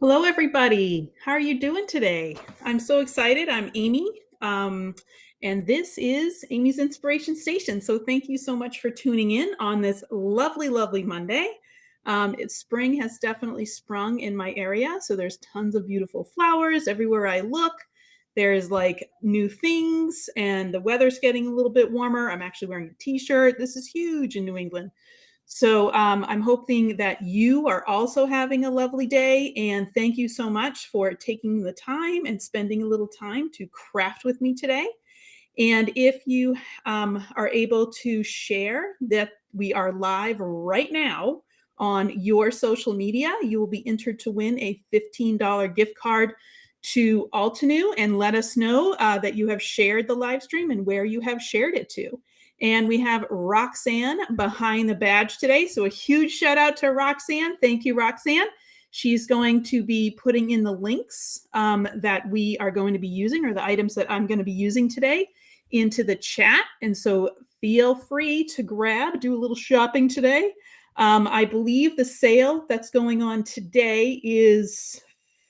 Hello, everybody. How are you doing today? I'm so excited. I'm Amy, and this is Amy's Inspiration Station. So, thank you so much for tuning in on this lovely, lovely Monday. Spring has definitely sprung in my area, so there's tons of beautiful flowers everywhere I look. There's like new things, and the weather's getting a little bit warmer. I'm actually wearing a t-shirt. This is huge in New England. So I'm hoping that you are also having a lovely day. And thank you so much for taking the time and spending a little time to craft with me today. And if you are able to share that we are live right now on your social media, you will be entered to win a $15 gift card to Altenew, and let us know that you have shared the live stream and where you have shared it to. And we have Roxanne behind the badge today. So a huge shout out to Roxanne. Thank you, Roxanne. She's going to be putting in the links that we are going to be using, or the items that I'm going to be using today, into the chat. And so feel free to do a little shopping today. I believe the sale that's going on today is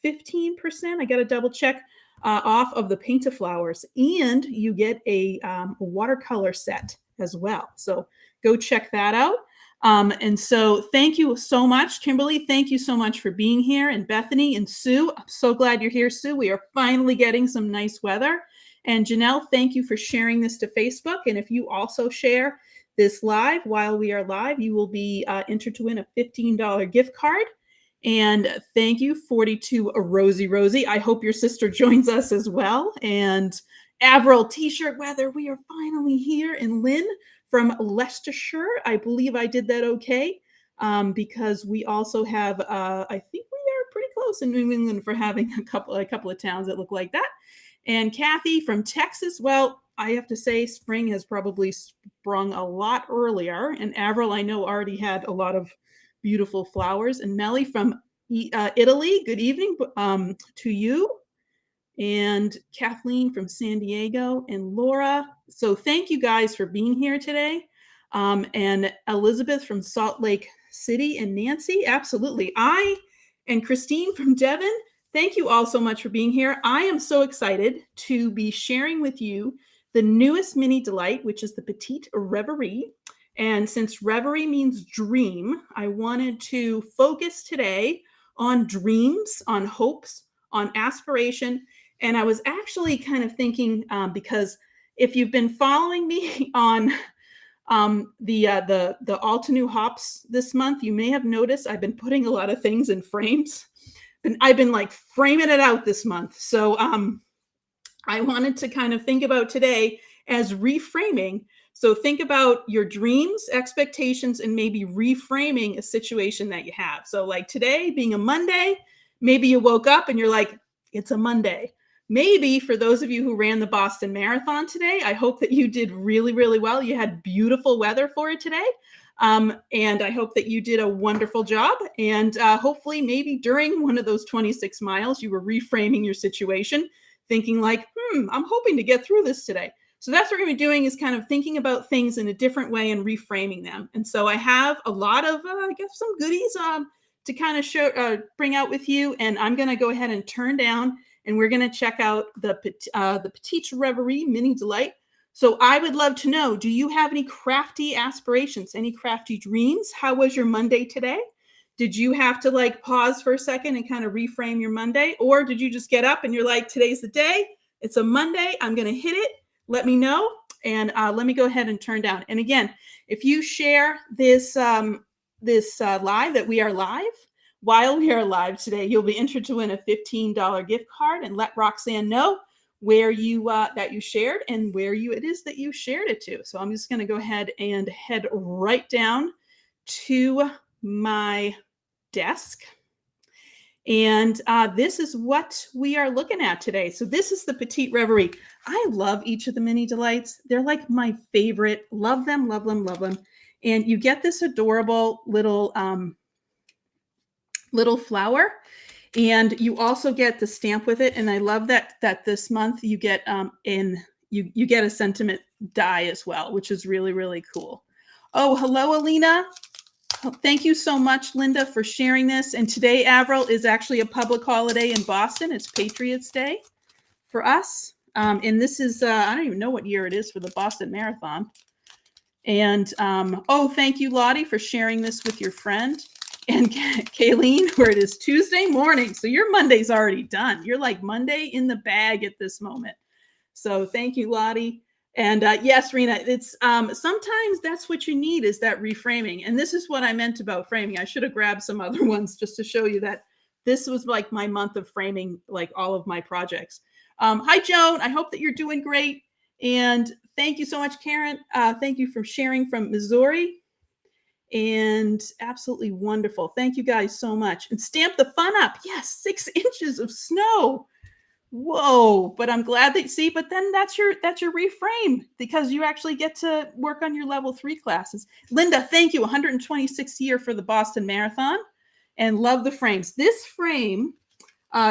15%. I got to double check off of the paint a flowers, and you get a watercolor set as well. So go check that out. And so thank you so much, Kimberly. Thank you so much for being here. And Bethany and Sue, I'm so glad you're here, Sue. We are finally getting some nice weather. And Janelle, thank you for sharing this to Facebook. And if you also share this live while we are live, you will be entered to win a $15 gift card. And thank you, 42 Rosie. I hope your sister joins us as well. And Avril t-shirt weather, we are finally here. And Lynn from Leicestershire, I believe I did that okay, because we also have, I think we are pretty close in New England for having a couple of towns that look like that. And Kathy from Texas, well, I have to say spring has probably sprung a lot earlier. And Avril, I know, already had a lot of beautiful flowers. And Melly from Italy, good evening to you. And Kathleen from San Diego, and Laura. So thank you guys for being here today. And Elizabeth from Salt Lake City, and Nancy, absolutely. And Christine from Devon, thank you all so much for being here. I am so excited to be sharing with you the newest mini delight, which is the Petite Reverie. And since Reverie means dream, I wanted to focus today on dreams, on hopes, on aspiration. And I was actually kind of thinking, because if you've been following me on the Altenew hops this month, you may have noticed I've been putting a lot of things in frames. And I've been like framing it out this month. So I wanted to kind of think about today as reframing. So think about your dreams, expectations, and maybe reframing a situation that you have. So like today being a Monday, maybe you woke up and you're like, it's a Monday. Maybe for those of you who ran the Boston Marathon today, I hope that you did really, really well. You had beautiful weather for it today. And I hope that you did a wonderful job. And hopefully maybe during one of those 26 miles, you were reframing your situation, thinking like, I'm hoping to get through this today. So that's what we're going to be doing, is kind of thinking about things in a different way and reframing them. And so I have a lot of, I guess, some goodies to kind of bring out with you. And I'm going to go ahead and turn down, and we're going to check out the Petite Reverie Mini Delight. So I would love to know, do you have any crafty aspirations, any crafty dreams? How was your Monday today? Did you have to like pause for a second and kind of reframe your Monday? Or did you just get up and you're like, today's the day, it's a Monday, I'm going to hit it. Let me know. And let me go ahead and turn down. And again, if you share this, live, that we are live, while we are live today, you'll be entered to win a $15 gift card, and let Roxanne know where you that you shared and where it is that you shared it to. So I'm just going to go ahead and head right down to my desk. And this is what we are looking at today. So this is the Petite Reverie. I love each of the mini delights. They're like my favorite. Love them, love them, love them. And you get this adorable little flower, and you also get the stamp with it. And I love that this month you get you get a sentiment die as well, which is really, really cool. Oh, hello, Alina. Thank you so much, Linda, for sharing this. And today, Avril, is actually a public holiday in Boston. It's Patriots Day for us. And this is, I don't even know what year it is for the Boston Marathon. And, oh, thank you, Lottie, for sharing this with your friend. And Kayleen, where it is Tuesday morning. So your Monday's already done. You're like Monday in the bag at this moment. So thank you, Lottie. And yes, Rena, it's sometimes that's what you need, is that reframing. And this is what I meant about framing. I should have grabbed some other ones just to show you that this was like my month of framing, like all of my projects. Hi, Joan. I hope that you're doing great. And thank you so much, Karen. Thank you for sharing from Missouri. And absolutely wonderful. Thank you guys so much. And Stamp the Fun Up. Yes, 6 inches of snow. Whoa, but I'm glad that, see, but then that's your reframe, because you actually get to work on your level 3 classes. Linda, thank you. 126th year for the Boston Marathon, and love the frames. This frame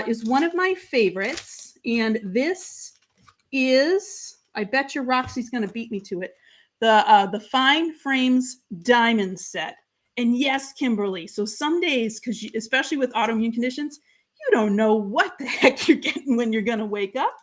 is one of my favorites, and this is, I bet you Roxy's going to beat me to it, the Fine Frames Diamond Set. And yes, Kimberly, so some days, because especially with autoimmune conditions, you don't know what the heck you're getting when you're going to wake up,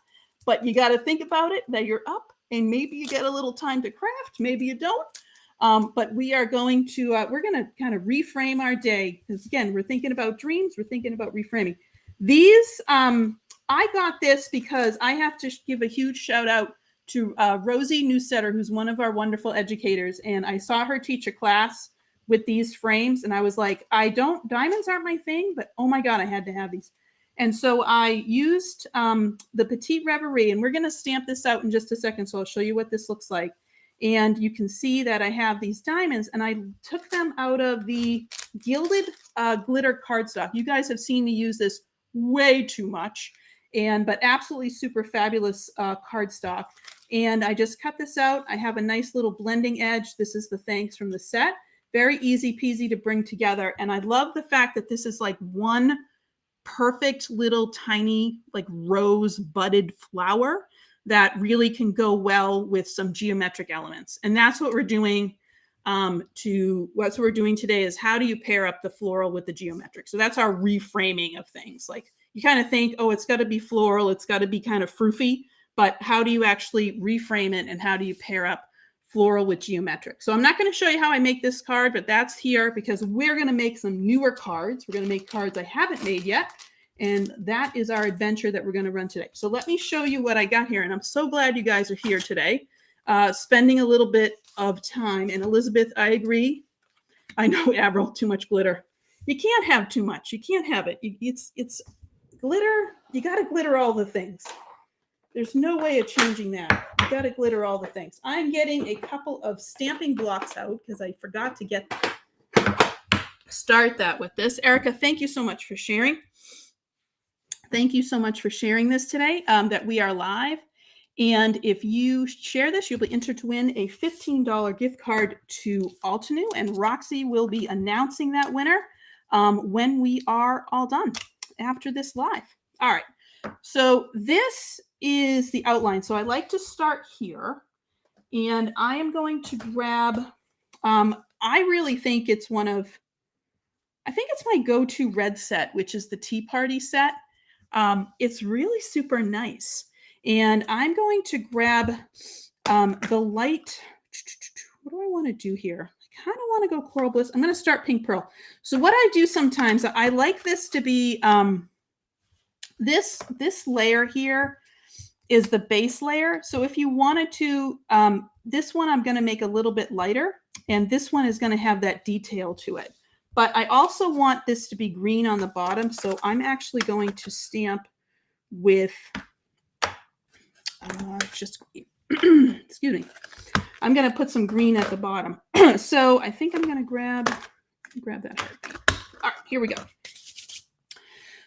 but you got to think about it, that you're up, and maybe you get a little time to craft, maybe you don't. But we are going to, we're going to kind of reframe our day, because again, we're thinking about dreams, we're thinking about reframing. These, I got this because I have to give a huge shout out to Rosie Newsetter, who's one of our wonderful educators. And I saw her teach a class with these frames, and I was like, diamonds aren't my thing, but oh my God, I had to have these. And so I used the Petite Reverie, and we're going to stamp this out in just a second. So I'll show you what this looks like. And you can see that I have these diamonds, and I took them out of the gilded glitter cardstock. You guys have seen me use this way too much, but absolutely super fabulous cardstock. And I just cut this out. I have a nice little blending edge. This is the thanks from the set. Very easy peasy to bring together. And I love the fact that this is like one perfect little tiny like rose budded flower that really can go well with some geometric elements. And that's what we're doing what we're doing today, is how do you pair up the floral with the geometric? So that's our reframing of things. Like, you kind of think, oh, it's got to be floral, it's got to be kind of froofy, but how do you actually reframe it, and how do you pair up floral with geometric? So I'm not going to show you how I make this card, but that's here because we're going to make some newer cards. We're going to make cards I haven't made yet. And that is our adventure that we're going to run today. So let me show you what I got here. And I'm so glad you guys are here today, spending a little bit of time. And Elizabeth, I agree. I know, Avril, too much glitter. You can't have too much. You can't have it. It's glitter. You got to glitter all the things. There's no way of changing that. You got to glitter all the things. I'm getting a couple of stamping blocks out because I forgot to start that with this. Erica, thank you so much for sharing. Thank you so much for sharing this today, that we are live. And if you share this, you'll be entered to win a $15 gift card to Altenew. And Roxy will be announcing that winner when we are all done after this live. All right. So this is the outline. So I like to start here. And I am going to grab, I really think it's I think it's my go-to red set, which is the Tea Party set. It's really super nice. And I'm going to grab the light. What do I want to do here? I kind of want to go Coral Bliss. I'm going to start Pink Pearl. So what I do sometimes, I like this to be, this layer here is the base layer. So if you wanted to, this one I'm going to make a little bit lighter, and this one is going to have that detail to it. But I also want this to be green on the bottom. So I'm actually going to stamp with excuse me. I'm going to put some green at the bottom. So I think I'm going to grab that heartbeat. All right, here we go.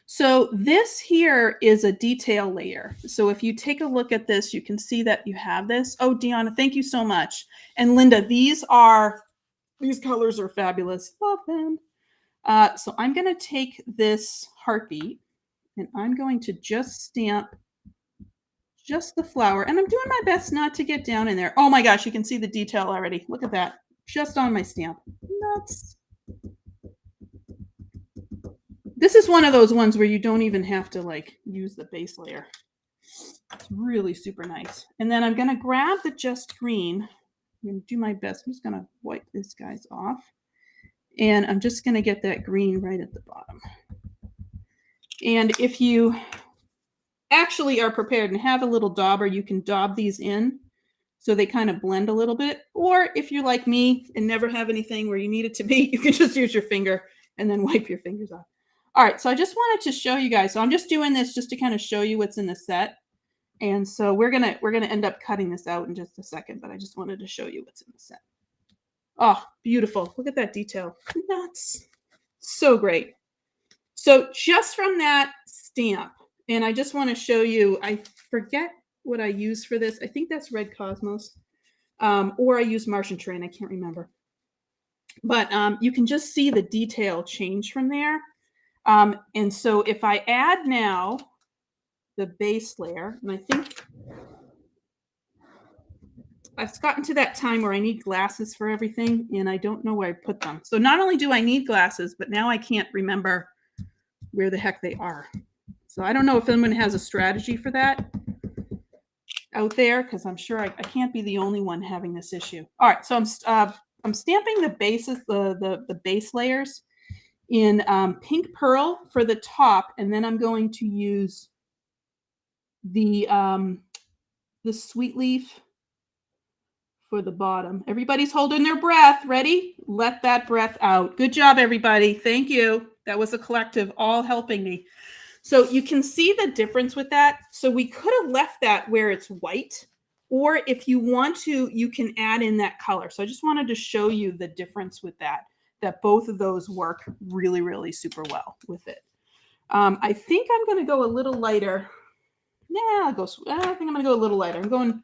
So this here is a detail layer. So if you take a look at this, you can see that you have this. Oh, Deanna, thank you so much. And Linda, these colors are fabulous. Love them. So I'm going to take this heartbeat, and I'm going to just stamp just the flower. And I'm doing my best not to get down in there. Oh my gosh, you can see the detail already. Look at that. Just on my stamp. Nuts. This is one of those ones where you don't even have to like use the base layer. It's really super nice. And then I'm gonna grab the Just Green. I'm gonna do my best. I'm just gonna wipe this guy's off. And I'm just gonna get that green right at the bottom. And if you actually are prepared and have a little dauber, you can daub these in so they kind of blend a little bit. Or if you're like me and never have anything where you need it to be, you can just use your finger and then wipe your fingers off. All right, so I just wanted to show you guys. So I'm just doing this just to kind of show you what's in the set. And so we're gonna end up cutting this out in just a second, but I just wanted to show you what's in the set. Oh, beautiful. Look at that detail. Nuts. So great. So just from that stamp, and I just want to show you, I forget what I use for this. I think that's Red Cosmos, or I use Martian Train. I can't remember. But you can just see the detail change from there. And so if I add now the base layer, and I think I've gotten to that time where I need glasses for everything, and I don't know where I put them. So not only do I need glasses, but now I can't remember where the heck they are. So I don't know if anyone has a strategy for that out there, because I'm sure I can't be the only one having this issue. All right, so I'm stamping the bases, the base layers in pink pearl for the top, and then I'm going to use the sweet leaf for the bottom. Everybody's holding their breath. Ready? Let that breath out. Good job, everybody. Thank you. That was a collective all helping me. So you can see the difference with that. So we could have left that where it's white, or if you want to, you can add in that color. So I just wanted to show you the difference with that both of those work really, really super well with it. I think I'm going to go a little lighter. Yeah, I think I'm going to go a little lighter. I'm going,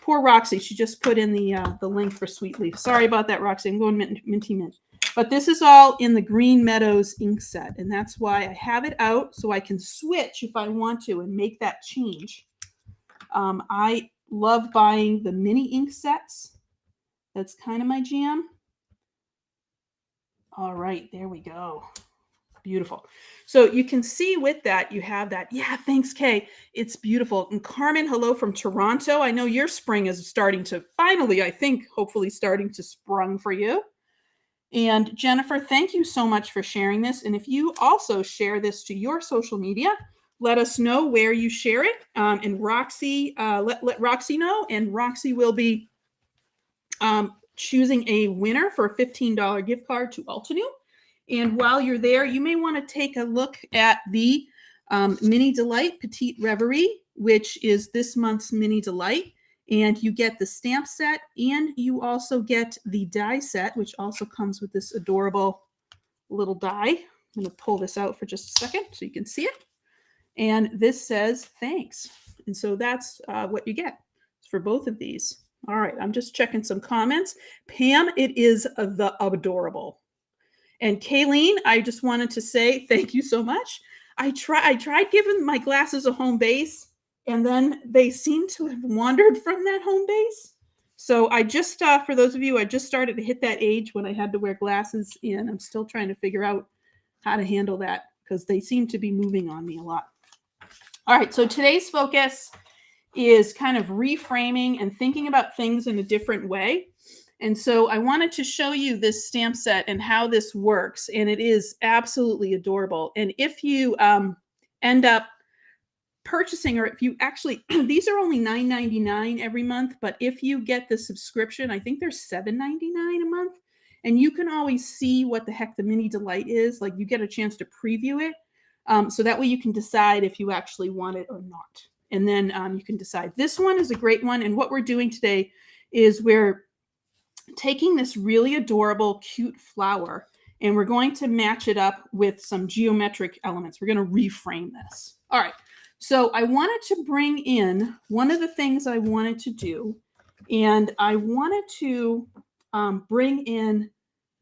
poor Roxy. She just put in the link for Sweet Leaf. Sorry about that, Roxy. I'm going minty mint. But this is all in the Green Meadows ink set, and that's why I have it out so I can switch if I want to and make that change. I love buying the mini ink sets. That's kind of my jam. All right, there we go. Beautiful. So you can see with that, you have that. Yeah, thanks, Kay. It's beautiful. And Carmen, hello from Toronto. I know your spring is starting to finally, I think, hopefully starting to sprung for you. And Jennifer, thank you so much for sharing this. And if you also share this to your social media, let us know where you share it. And Roxy, let Roxy know. And Roxy will be choosing a winner for a $15 gift card to Altenew. And while you're there, you may want to take a look at the Mini Delight Petite Reverie, which is this month's Mini Delight. And you get the stamp set, and you also get the die set, which also comes with this adorable little die. I'm going to pull this out for just a second so you can see it. And this says thanks. And so that's what you get for both of these. All right, I'm just checking some comments. Pam, it is the adorable. And Kayleen, I just wanted to say thank you so much. I tried giving my glasses a home base, and then they seem to have wandered from that home base. So I just, for those of you, I just started to hit that age when I had to wear glasses, and I'm still trying to figure out how to handle that because they seem to be moving on me a lot. All right, so today's focus is kind of reframing and thinking about things in a different way. And so I wanted to show you this stamp set and how this works. And it is absolutely adorable. And if you end up purchasing, or if you actually, these are only $9.99 every month, but if you get the subscription, I think they're $7.99 a month. And you can always see what the heck the Mini Delight is. Like you get a chance to preview it. So that way you can decide if you actually want it or not. And then you can decide. This one is a great one. And what we're doing today is we're taking this really adorable, cute flower, and we're going to match it up with some geometric elements. We're going to reframe this. All right. So I wanted to bring in one of the things I wanted to do, and I wanted to bring in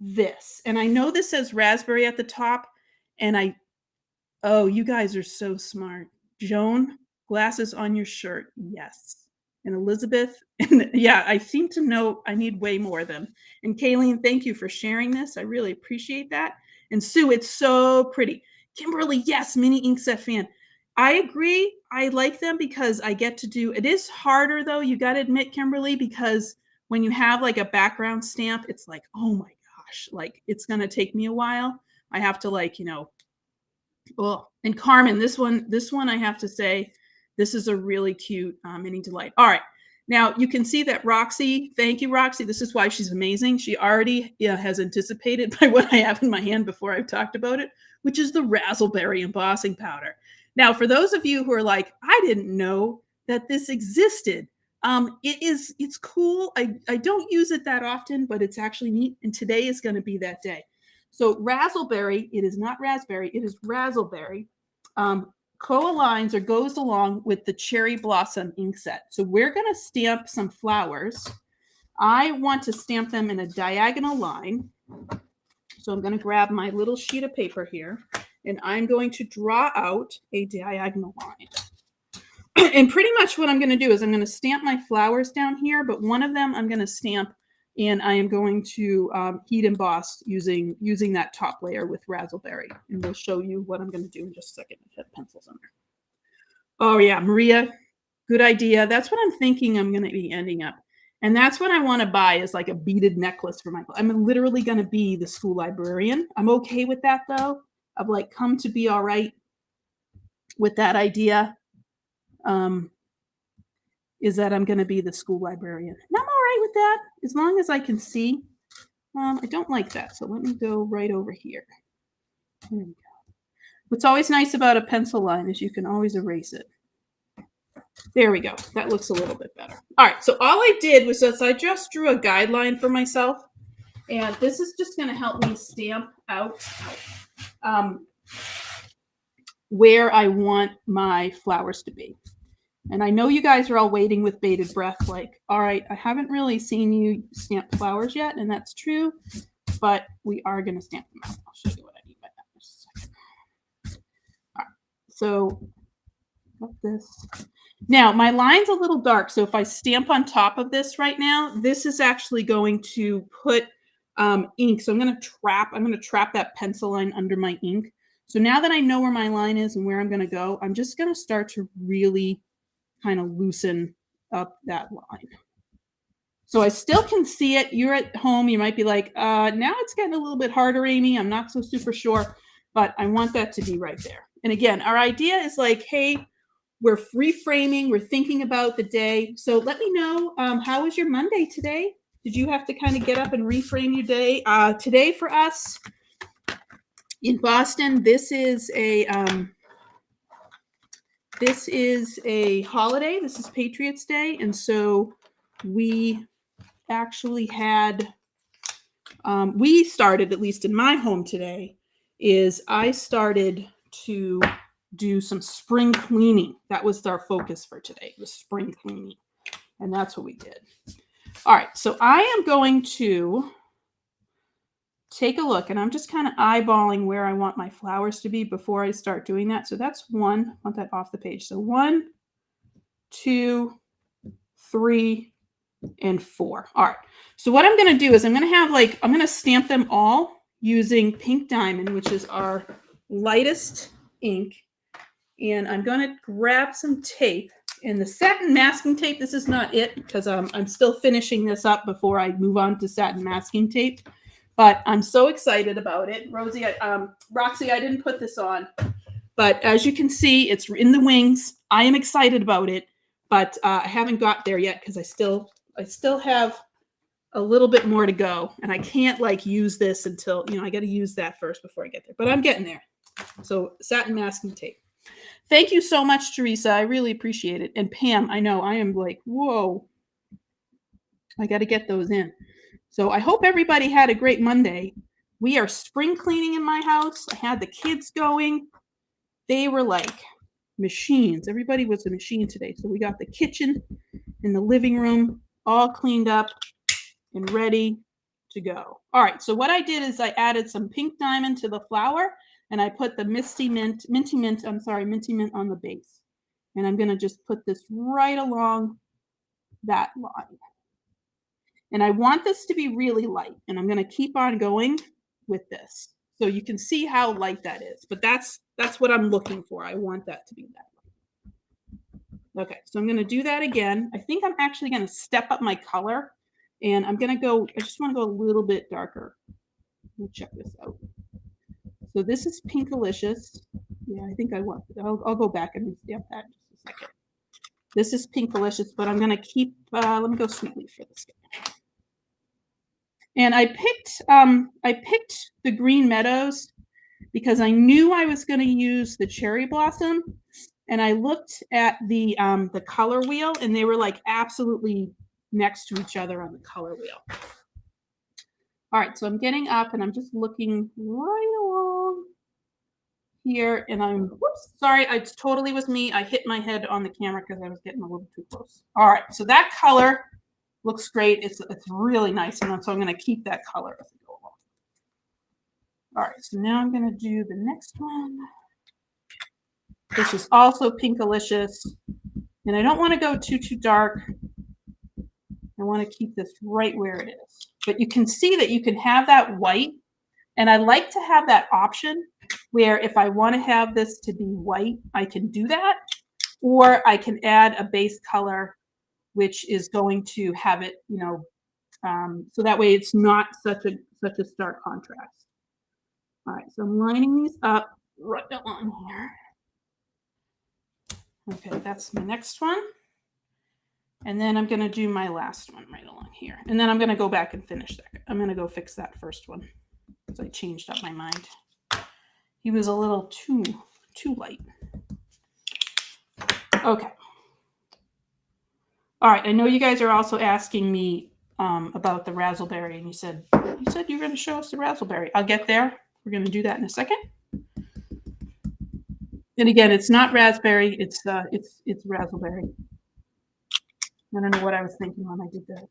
this. And I know this says raspberry at the top, and oh, you guys are so smart. Joan, glasses on your shirt. Yes. And Elizabeth, and yeah, I seem to know I need way more of them. And Kayleen, thank you for sharing this. I really appreciate that. And Sue, it's so pretty. Kimberly, yes, mini inkset fan. I agree. I like them because I get to do it is harder though, you got to admit, Kimberly, because when you have like a background stamp, it's like, oh my gosh, like it's going to take me a while. I have to like, oh, and Carmen, this one I have to say, this is a really cute mini delight. All right. Now you can see that Roxy, thank you, Roxy. This is why she's amazing. She already has anticipated by what I have in my hand before I've talked about it, which is the Razzleberry embossing powder. Now, for those of you who are like, I didn't know that this existed. It's cool. I don't use it that often, but it's actually neat. And today is going to be that day. So Razzleberry, it is not raspberry, it is Razzleberry. Co-aligns or goes along with the Cherry Blossom ink set. So we're going to stamp some flowers. I want to stamp them in a diagonal line. So I'm going to grab my little sheet of paper here, and I'm going to draw out a diagonal line. And pretty much what I'm going to do is I'm going to stamp my flowers down here, but one of them I'm going to stamp and I am going to heat emboss using that top layer with Razzleberry. And we'll show you what I'm going to do in just a second. I have pencils on there. Oh yeah, Maria, good idea. That's what I'm thinking I'm going to be ending up. And that's what I want to buy is like a beaded necklace for Michael. I'm literally going to be the school librarian. I'm okay with that though. I've like come to be all right with that idea. Is that I'm going to be the school librarian. And I'm all right with that as long as I can see. I don't like that, so let me go right over here. There we go. What's always nice about a pencil line is you can always erase it. There we go. That looks a little bit better. All right, so all I did was I just drew a guideline for myself, and this is just going to help me stamp out where I want my flowers to be. And I know you guys are all waiting with bated breath, like, all right, I haven't really seen you stamp flowers yet, and that's true, but we are going to stamp them out. I'll show you what I mean by that in just a second. All right, so got this. Now, my line's a little dark, so if I stamp on top of this right now, this is actually going to put ink. So I'm going to trap that pencil line under my ink. So now that I know where my line is and where I'm going to go, I'm just going to start to really kind of loosen up that line. So I still can see it. You're at home. You might be like, now it's getting a little bit harder, Amy. I'm not so super sure, but I want that to be right there. And again, our idea is like, hey, we're reframing. We're thinking about the day. So let me know, how was your Monday today? Did you have to kind of get up and reframe your day? Today for us in Boston, this is a holiday. This is Patriots Day. And so we actually had, we started, at least in my home today, is I started to do some spring cleaning. That was our focus for today, was spring cleaning. And that's what we did. All right, so I am going to take a look, and I'm just kind of eyeballing where I want my flowers to be before I start doing that. So that's one. I want that off the page. So 1, 2, 3, and 4. All right. So what I'm going to do is I'm going to stamp them all using Pink Diamond, which is our lightest ink. And I'm going to grab some tape. And the satin masking tape, this is not it because I'm still finishing this up before I move on to satin masking tape. But I'm so excited about it. Roxy, I didn't put this on. But as you can see, it's in the wings. I am excited about it. But I haven't got there yet because I still have a little bit more to go. And I can't like use this until, I got to use that first before I get there. But I'm getting there. So satin masking tape. Thank you so much, Teresa. I really appreciate it. And Pam, I know I am like, whoa. I got to get those in. So I hope everybody had a great Monday. We are spring cleaning in my house. I had the kids going. They were like machines. Everybody was a machine today. So we got the kitchen and the living room all cleaned up and ready to go. All right. So what I did is I added some Pink Diamond to the flower, and I put the minty mint on the base. And I'm going to just put this right along that line. And I want this to be really light, and I'm going to keep on going with this. So you can see how light that is, but that's what I'm looking for. I want that to be that light. Okay, so I'm going to do that again. I think I'm actually going to step up my color, and I'm going to go, I just want to go a little bit darker. Let me check this out. So this is Pinkalicious. Yeah, I think I want, I'll go back and stamp that in just a second. This is Pinkalicious, but I'm going to keep, let me go Sweet Leaf for this guy. And I picked the Green Meadows because I knew I was going to use the Cherry Blossom, and I looked at the color wheel, and they were like absolutely next to each other on the color wheel. All right, so I'm getting up, and I'm just looking right along here, and I'm, whoops, sorry, it totally was me. I hit my head on the camera because I was getting a little too close. All right, so that color looks great. It's really nice, and so I'm going to keep that color as we go along. All right, so now I'm going to do the next one. This is also Pinkalicious, and I don't want to go too dark. I want to keep this right where it is. But you can see that you can have that white, and I like to have that option where if I want to have this to be white, I can do that, or I can add a base color which is going to have it, you know, so that way it's not such a stark contrast. All right, so I'm lining these up right along here. Okay, that's my next one. And then I'm going to do my last one right along here. And then I'm going to go back and finish that. I'm going to go fix that first one because I changed up my mind. He was a little too light. Okay. All right, I know you guys are also asking me about the raspberry, and you said you're going to show us the raspberry. I'll get there. We're going to do that in a second. And again, it's not raspberry. It's raspberry. I don't know what I was thinking when I did that.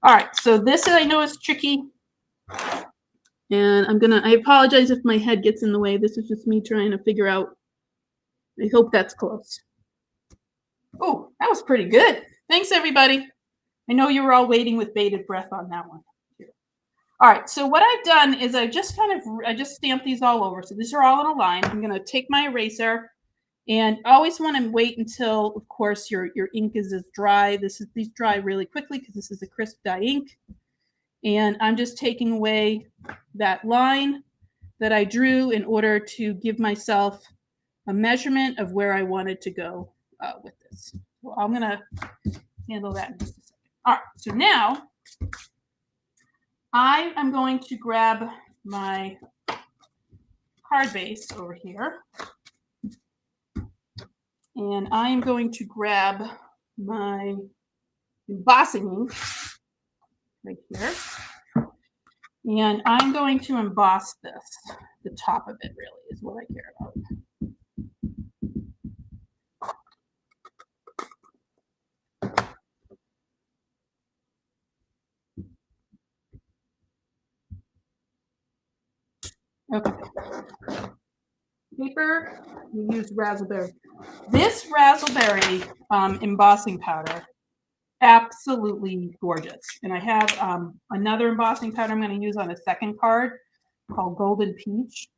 All right, so this I know is tricky, and I apologize if my head gets in the way. This is just me trying to figure out. I hope that's close. Oh, that was pretty good. Thanks, everybody. I know you were all waiting with bated breath on that one. All right, so what I've done is I just stamped these all over. So these are all in a line. I'm going to take my eraser, and always want to wait until, of course, your ink is dry. These dry really quickly because this is a crisp dye ink. And I'm just taking away that line that I drew in order to give myself a measurement of where I wanted to go with this. So I'm going to handle that in just a second. All right, so now I am going to grab my card base over here, and I am going to grab my embossing ink right here, and I'm going to emboss this. The top of it really is what I care about. Okay. Paper, you use raspberry. This raspberry embossing powder, absolutely gorgeous. And I have another embossing powder I'm going to use on a second card called Golden Peach,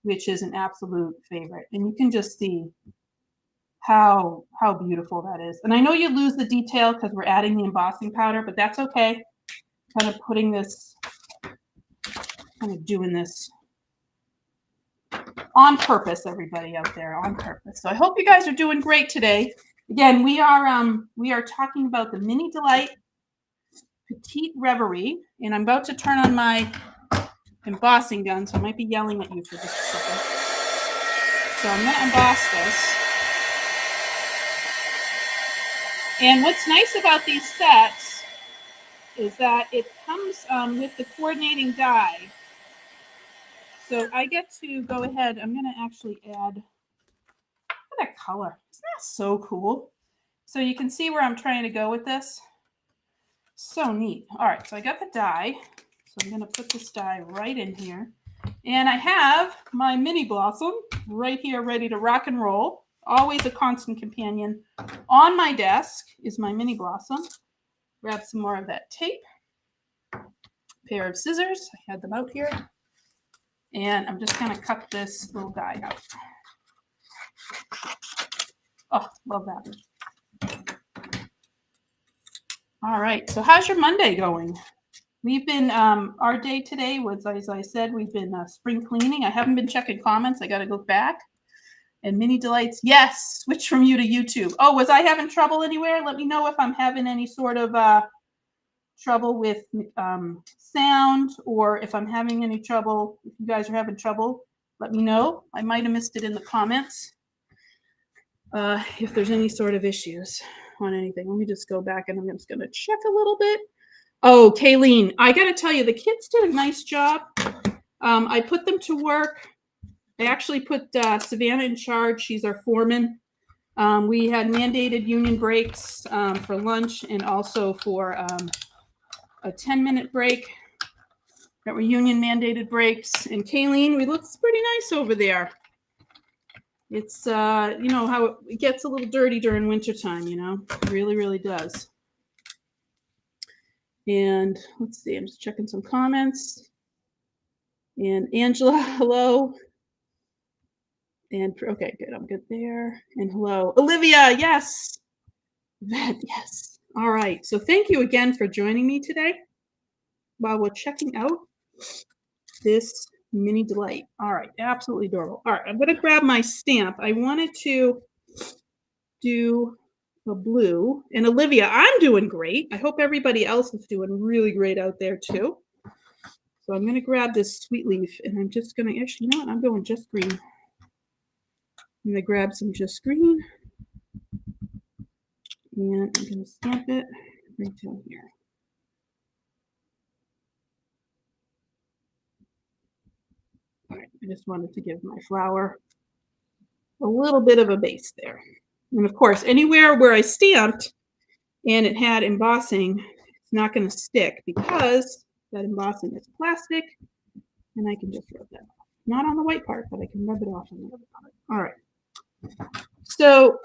which is an absolute favorite. And you can just see how beautiful that is. And I know you lose the detail because we're adding the embossing powder, but that's okay. Kind of putting this, kind of doing this on purpose, everybody out there, on purpose. So I hope you guys are doing great today. Again, we are talking about the Mini Delight Petite Reverie, and I'm about to turn on my embossing gun, so I might be yelling at you for just a second. So I'm going to emboss this. And what's nice about these sets is that it comes with the coordinating die. So I get to go ahead. I'm going to actually add, look at that color. Isn't that so cool? So you can see where I'm trying to go with this. So neat. All right, so I got the die. So I'm going to put this die right in here. And I have my mini blossom right here ready to rock and roll. Always a constant companion. On my desk is my mini blossom. Grab some more of that tape. Pair of scissors. I had them out here. And I'm just going to cut this little guy out. Oh, love that. All right. So how's your Monday going? We've been, our day today was, as I said, we've been spring cleaning. I haven't been checking comments. I got to go back. And Mini Delights, yes, switch from you to YouTube. Oh, was I having trouble anywhere? Let me know if I'm having any sort of trouble with sound, or if I'm having any trouble. If you guys are having trouble, let me know. I might have missed it in the comments. If there's any sort of issues on anything. Let me just go back and I'm just going to check a little bit. Oh, Kayleen, I got to tell you, the kids did a nice job. I put them to work. I actually put Savannah in charge. She's our foreman. We had mandated union breaks for lunch and also for a 10-minute break that were union mandated breaks. And Kayleen, we looks pretty nice over there. It's, you know, how it gets a little dirty during wintertime, you know, it really, really does. And let's see, I'm just checking some comments. And Angela, hello. And okay, good, I'm good there. And hello, Olivia, yes. Yes. All right, so thank you again for joining me today while we're checking out this Mini Delight. All right, absolutely adorable. All right, I'm going to grab my stamp. I wanted to do a blue. And Olivia, I'm doing great. I hope everybody else is doing really great out there too. So I'm going to grab this sweet leaf and I'm just going to, actually, you know what? I'm going just green. I'm going to grab some just green. And I'm going to stamp it right down here. All right, I just wanted to give my flower a little bit of a base there. And of course, anywhere where I stamped and it had embossing, it's not going to stick because that embossing is plastic and I can just rub that off. Not on the white part, but I can rub it off on the other part. All right. So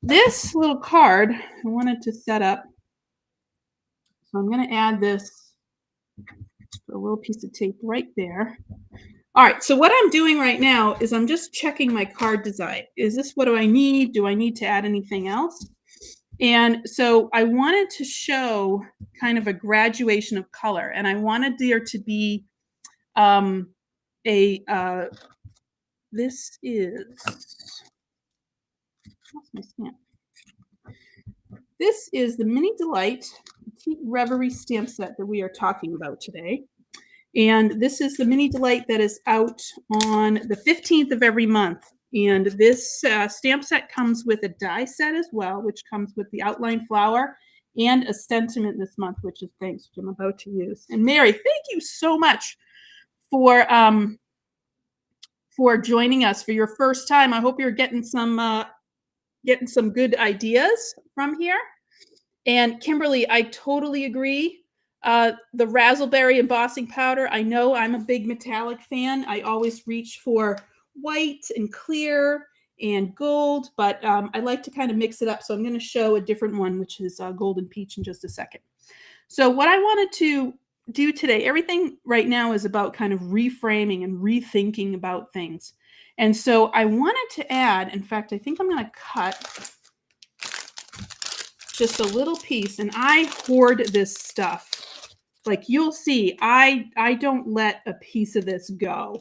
this little card I wanted to set up. So I'm going to add this, a little piece of tape right there. All right, so what I'm doing right now is I'm just checking my card design. Is this what do I need? Do I need to add anything else? And so I wanted to show kind of a graduation of color, and I wanted there to be this is, what's my stamp? This is the Mini Delight Petite Reverie stamp set that we are talking about today. And this is the Mini Delight that is out on the 15th of every month. And this stamp set comes with a die set as well, which comes with the outline flower and a sentiment this month, which is thanks, which I'm about to use. And Mary, thank you so much for joining us for your first time. I hope you're getting some good ideas from here. And Kimberly, I totally agree. The razzleberry embossing powder, I know I'm a big metallic fan. I always reach for white and clear and gold, but I like to kind of mix it up. So I'm going to show a different one, which is golden peach in just a second. So what I wanted to do today, everything right now is about kind of reframing and rethinking about things. And so I wanted to add, in fact, I think I'm going to cut just a little piece, and I hoard this stuff. Like you'll see, I don't let a piece of this go.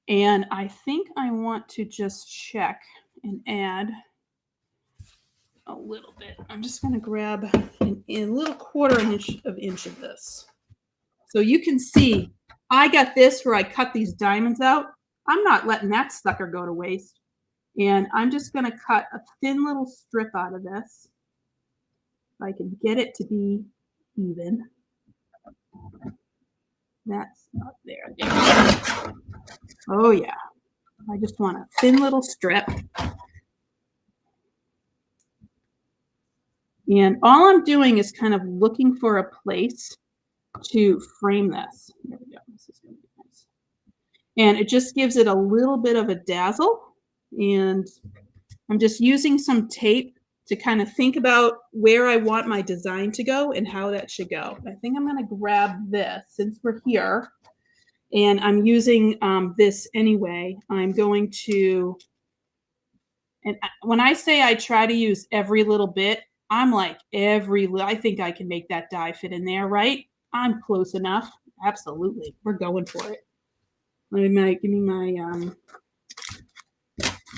And I think I want to just check and add a little bit. I'm just going to grab a little quarter inch of this. So you can see, I got this where I cut these diamonds out. I'm not letting that sucker go to waste. And I'm just going to cut a thin little strip out of this. If I can get it to be even. That's not there. Oh yeah. I just want a thin little strip. And all I'm doing is kind of looking for a place to frame this. There we go. This is going to be nice. And it just gives it a little bit of a dazzle. And I'm just using some tape to kind of think about where I want my design to go and how that should go. I think I'm going to grab this since we're here. And I'm using this anyway. I'm going to, and when I say I try to use every little bit, I'm like I think I can make that die fit in there, right? I'm close enough. Absolutely. We're going for it. Give me my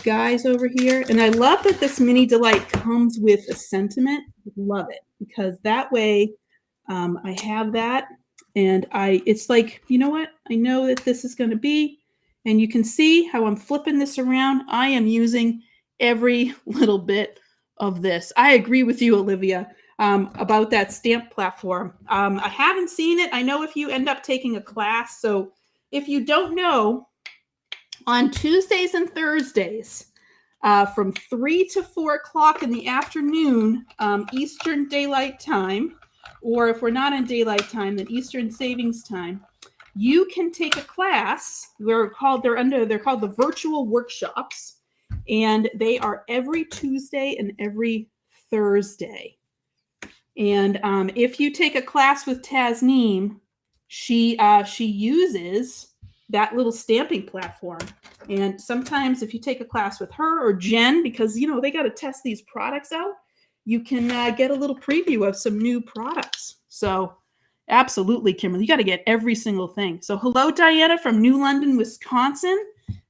guys over here. And I love that this Mini Delight comes with a sentiment. Love it, because that way I have that, and it's like, you know what? I know that this is going to be, and you can see how I'm flipping this around. I am using every little bit of this. I agree with you, Olivia, about that stamp platform. I haven't seen it. I know if you end up taking a class. So if you don't know, on Tuesdays and Thursdays, from 3 to 4 o'clock in the afternoon, Eastern Daylight Time, or if we're not in daylight time, then Eastern Savings Time, you can take a class. They're called the virtual workshops, and they are every Tuesday and every Thursday. And if you take a class with Tasneem, she uses that little stamping platform. And sometimes if you take a class with her or Jen, because they got to test these products out, you can get a little preview of some new products. So absolutely, Kimberly, you got to get every single thing. So hello, Diana from New London, Wisconsin.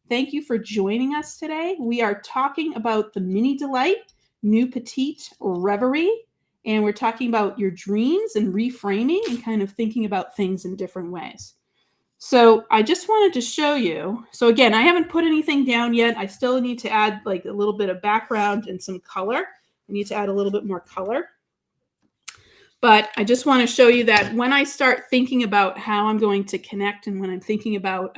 Thank you for joining us today. We are talking about the Mini Delight New Petite Reverie. And we're talking about your dreams and reframing and kind of thinking about things in different ways. So I just wanted to show you. So again, I haven't put anything down yet. I still need to add like a little bit of background and some color. I need to add a little bit more color. But I just want to show you that when I start thinking about how I'm going to connect, and when I'm thinking about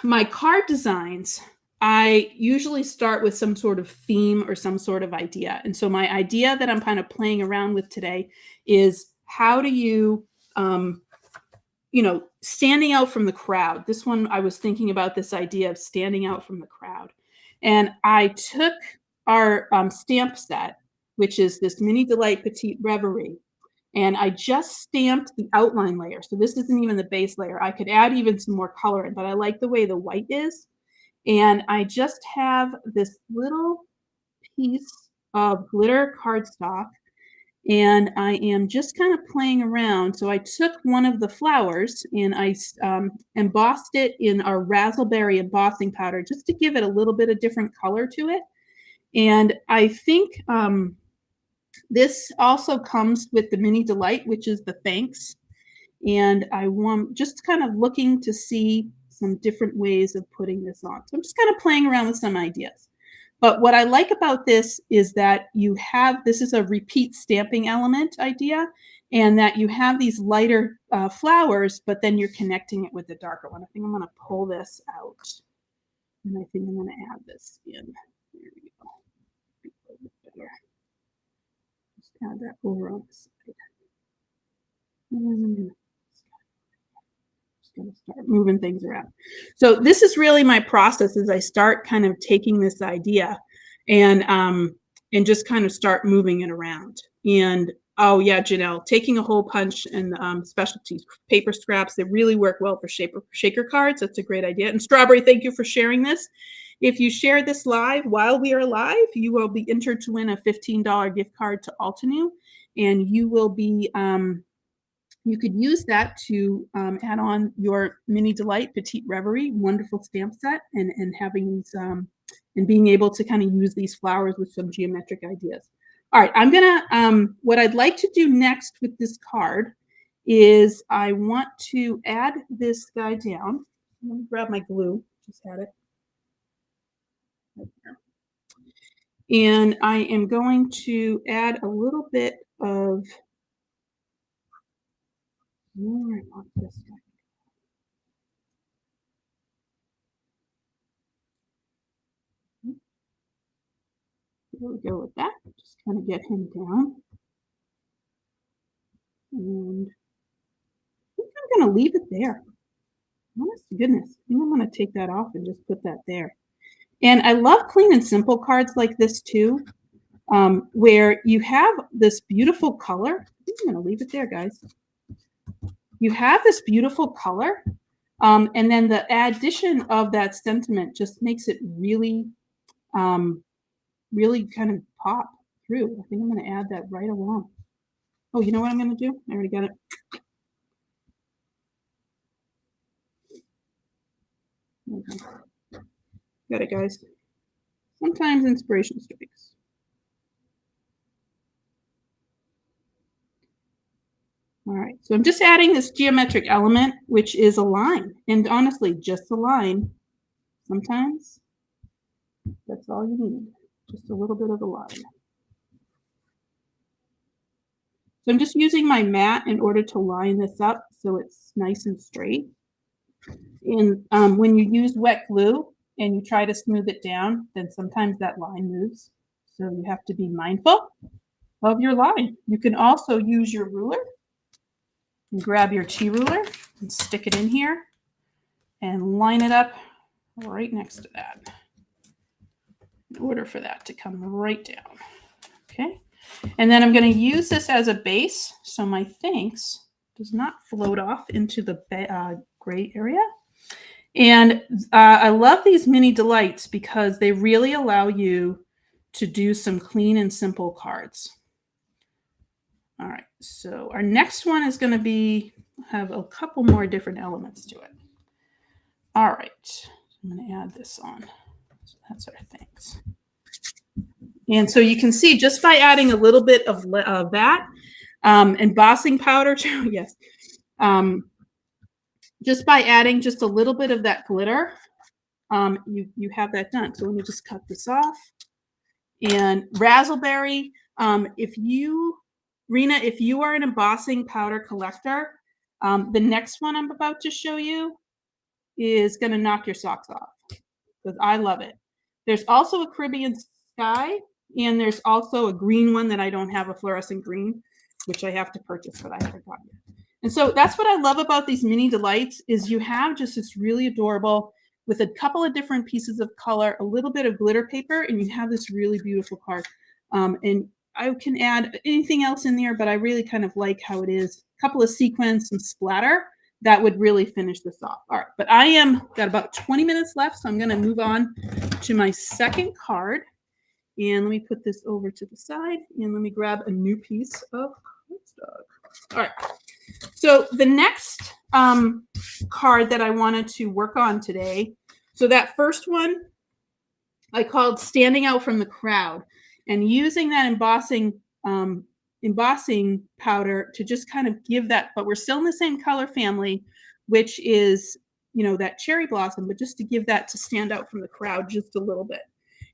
my card designs, I usually start with some sort of theme or some sort of idea. And so my idea that I'm kind of playing around with today is, how do you, standing out from the crowd. This one, I was thinking about this idea of standing out from the crowd. And I took our stamp set, which is this Mini Delight Petite Reverie, and I just stamped the outline layer. So this isn't even the base layer. I could add even some more color in, but I like the way the white is. And I just have this little piece of glitter cardstock, and I am just kind of playing around. So I took one of the flowers and I embossed it in our razzleberry embossing powder, just to give it a little bit of different color to it. And I think this also comes with the Mini Delight, which is the thanks. And I want just kind of looking to see some different ways of putting this on. So I'm just kind of playing around with some ideas. But what I like about this is that this is a repeat stamping element idea, and that you have these lighter flowers, but then you're connecting it with the darker one. I think I'm going to pull this out, and I think I'm going to add this in. There we go. Just add that over on the side. Going to start moving things around. So this is really my process, as I start kind of taking this idea and just kind of start moving it around. And oh yeah, Janelle, taking a hole punch and specialty paper scraps, they really work well for shaker cards. That's a great idea. And Strawberry, thank you for sharing this. If you share this live while we are live, you will be entered to win a $15 gift card to Altenew, and you will be you could use that to add on your Mini Delight Petite Reverie, wonderful stamp set, and having these and being able to kind of use these flowers with some geometric ideas. All right, I'm gonna what I'd like to do next with this card is I want to add this guy down. Let me grab my glue. Just had it right there. And I am going to add a little bit of more on this guy. There we go with that. Just kind of get him down. And I think I'm going to leave it there. Honest to goodness. I think I'm going to take that off and just put that there. And I love clean and simple cards like this too, where you have this beautiful color. I think I'm going to leave it there, guys. you have this beautiful color. And then the addition of that sentiment just makes it really, really kind of pop through. I think I'm going to add that right along. Oh, you know what I'm going to do? I already got it. Okay. Got it, guys. Sometimes inspiration strikes. All right, so I'm just adding this geometric element, which is a line. And honestly, just a line. Sometimes that's all you need, just a little bit of a line. So I'm just using my mat in order to line this up so it's nice and straight. And when you use wet glue and you try to smooth it down, then sometimes that line moves. So you have to be mindful of your line. You can also use your ruler and grab your T ruler and stick it in here and line it up right next to that in order for that to come right down. Okay. And then I'm going to use this as a base so my thanks does not float off into the gray area. And I love these mini delights because they really allow you to do some clean and simple cards. All right, so our next one is going to have a couple more different elements to it. All right, I'm going to add this on. So that's our thanks. And so you can see just by adding a little bit of that embossing powder to, yes, just by adding just a little bit of that glitter, you have that done. So let me just cut this off. And razzleberry, Rena, if you are an embossing powder collector, the next one I'm about to show you is going to knock your socks off because I love it. There's also a Caribbean sky, and there's also a green one that I don't have, a fluorescent green, which I have to purchase, but I haven't got yet. And so that's what I love about these mini delights is you have just this really adorable with a couple of different pieces of color, a little bit of glitter paper, and you have this really beautiful card. And I can add anything else in there, but I really kind of like how it is. A couple of sequins, some splatter, that would really finish this off. All right, but got about 20 minutes left, so I'm going to move on to my second card. And let me put this over to the side, and let me grab a new piece of cardstock. All right. So the next card that I wanted to work on today, so that first one I called Standing Out from the Crowd, and using that embossing powder to just kind of give that, but we're still in the same color family, which is, that cherry blossom, but just to give that to stand out from the crowd just a little bit.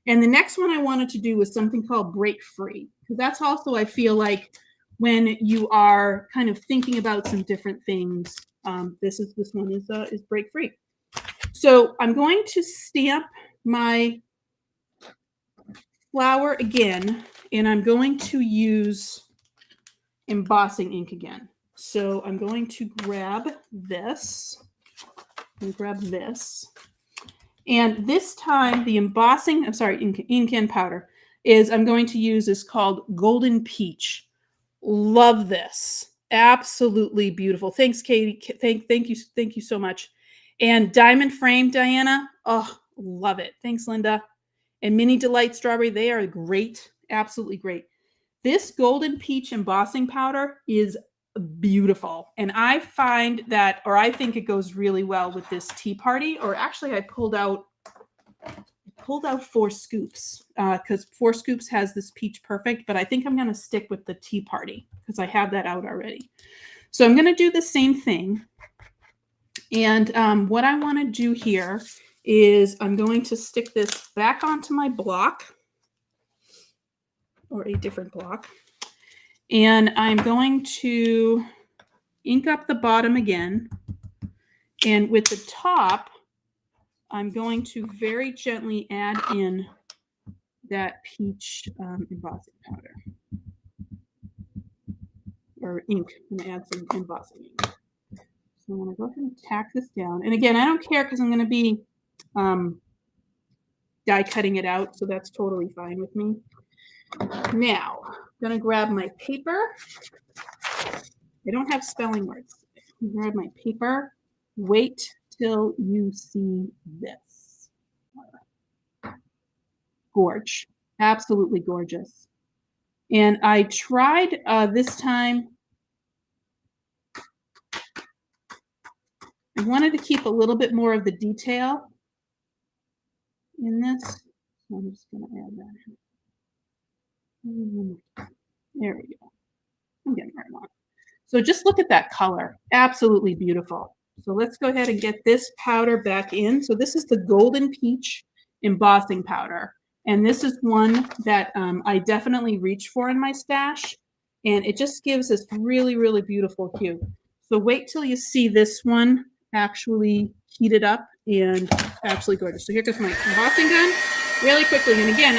And the next one I wanted to do was something called Break Free, because that's also, I feel like, when you are kind of thinking about some different things, this one is Break Free. So I'm going to stamp my flower again, and I'm going to use embossing ink again. So I'm going to grab this and grab this. And this time the embossing, ink and powder I'm going to use is called Golden Peach. Love this. Absolutely beautiful. Thanks, Katie. Thank you so much. And Diamond Frame, Diana. Oh, love it. Thanks, Linda. And Mini Delight Strawberry, they are great. Absolutely great. This Golden Peach embossing powder is beautiful. And I find that, or I think it goes really well with this tea party, or actually I pulled out 4 scoops because 4 scoops has this peach perfect, but I think I'm going to stick with the tea party because I have that out already. So I'm going to do the same thing. And what I want to do here is I'm going to stick this back onto my block, or a different block. And I'm going to ink up the bottom again. And with the top, I'm going to very gently add in that peach embossing powder. Or ink. I'm going to add some embossing ink. So I'm going to go ahead and tack this down. And again, I don't care because I'm going to be die cutting it out, so that's totally fine with me. Now, I'm going to grab my paper. I don't have spelling words. Grab my paper. Wait till you see this. Gorge. Absolutely gorgeous. And I tried this time, I wanted to keep a little bit more of the detail in this. So I'm just going to add that. There we go. I'm getting right on. So just look at that color. Absolutely beautiful. So let's go ahead and get this powder back in. So this is the Golden Peach embossing powder. And this is one that I definitely reach for in my stash. And it just gives this really, really beautiful hue. So wait till you see this one actually heated up and absolutely gorgeous. So here goes my embossing gun really quickly. And again,